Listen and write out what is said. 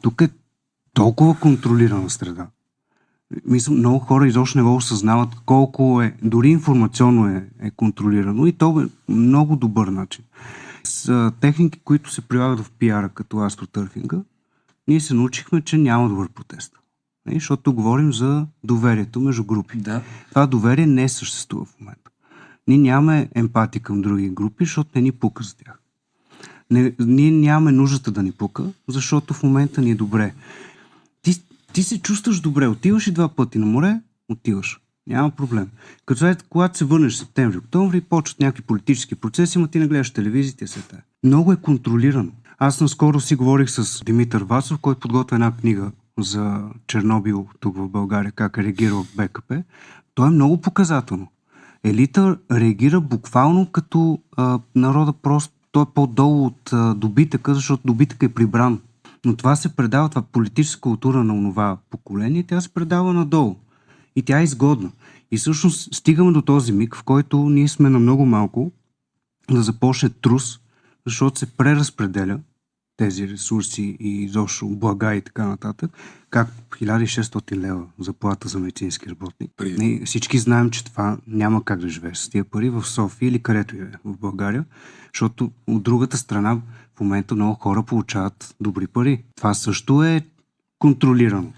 Тук е толкова контролирана среда. Мисля, много хора изобщо не го осъзнават колко дори информационно е контролирано и то е много добър начин. С техники, които се прилагат в пиара, като астротърфинга, ние се научихме, че няма добър протест. Защото говорим за доверието между групи. Да. Това доверие не съществува в момента. Ние нямаме емпатия към други групи, защото не ни пука за тях. Ние нямаме нуждата да ни пука, защото в момента ни е добре. Ти се чувстваш добре, отиваш и 2 пъти на море, отиваш. Няма проблем. Когато се върнеш в септември, октомври, почват някакви политически процеси, но ти не гледаш телевизията и света. Много е контролирано. Аз наскоро си говорих с Димитър Вацов, който подготвя една книга за Чернобил тук в България, как е реагирал БКП. То е много показателно. Елита реагира буквално като народа просто, той е по-долу от добитъка, защото добитъка е прибран. Но това се предава, това политическа култура на онова поколение, тя се предава надолу. И тя е изгодна. И всъщност стигаме до този миг, в който ние сме на много малко да започне трус, защото се преразпределя тези ресурси и изобщо блага и така нататък, както 1600 лева заплата за медицински работник. Всички знаем, че това няма как да живееш с тия пари в София или където е в България, защото от другата страна в момента много хора получават добри пари. Това също е контролирано.